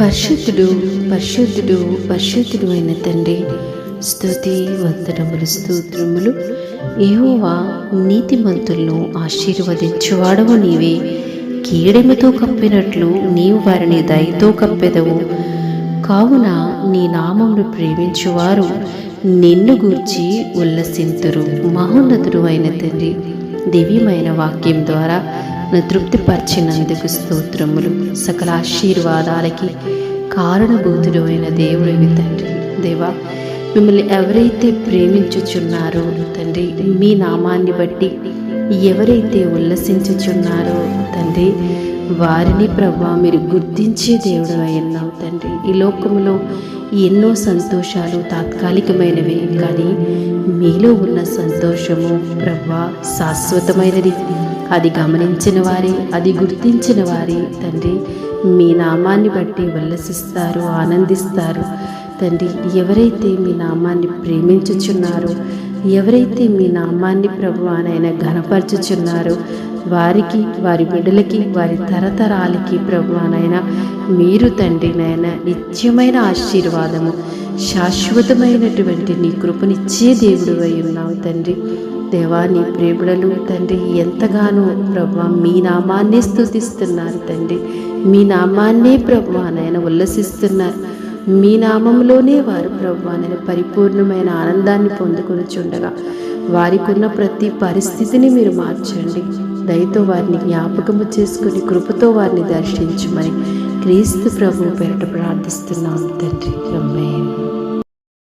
పరిశుద్ధుడు పరిశుద్ధుడు పరిశుద్ధుడు అయిన తండ్రి, స్తుతి వందనములు స్తోత్రములు. యెహోవా నీతిమంతులను ఆశీర్వదించువాడవు నీవే. కీడెముతో కప్పినట్లు నీవు వారిని దయతో కప్పెదవు. కావున నీ నామమును ప్రేమించువారు నిన్ను గూర్చి ఉల్లసింతురు. మహోన్నతుడు అయిన తండ్రి, దివ్యమైన వాక్యం ద్వారా నన్ను తృప్తిపరిచినందుకు స్తోత్రములు. సకల ఆశీర్వాదాలకి కారణభూతుడు అయిన దేవుడివి తండ్రి. దేవా, మిమ్మల్ని ఎవరైతే ప్రేమించుచున్నారో తండ్రి, మీ నామాన్ని బట్టి ఎవరైతే ఉల్లసించుచున్నారో తండ్రి, వారిని ప్రభువా మీరు గుర్తించే దేవుడు అయినావు తండ్రి. ఈ లోకంలో ఎన్నో సంతోషాలు తాత్కాలికమైనవే, కానీ మీలో ఉన్న సంతోషము ప్రభువా శాశ్వతమైనది. అది గమనించిన వారే, అది గుర్తించిన వారే తండ్రి మీ నామాన్ని బట్టి ఉల్లసిస్తారు, ఆనందిస్తారు తండ్రి. ఎవరైతే మీ నామాన్ని ప్రేమించుచున్నారో, ఎవరైతే మీ నామాన్ని ప్రభువానైనా ఘనపరచుచున్నారో, వారికి, వారి బిడ్డలకి, వారి తరతరాలకి ప్రభువానైనా మీరు తండ్రి నాయన నిత్యమైన ఆశీర్వాదము, శాశ్వతమైనటువంటి నీ కృపనిచ్చే దేవుడు అయి ఉన్నావు తండ్రి. దేవా, నీ ప్రేమిడలు తండ్రి ఎంతగానో ప్రభువా మీ నామాన్నే స్తుతిస్తున్నారు తండ్రి. మీ నామాన్నే ప్రభువా నాయన ఉల్లసిస్తున్నారు. మీ నామంలోనే వారు ప్రభువా నాయన పరిపూర్ణమైన ఆనందాన్ని పొందుకొని చుండగా వారికి ఉన్న ప్రతి పరిస్థితిని మీరు మార్చండి. దయతో వారిని జ్ఞాపకము చేసుకుని కృపతో వారిని దర్శించమని క్రీస్తు ప్రభువు పేరిట ప్రార్థిస్తున్నాం తండ్రి. ఆమేన్.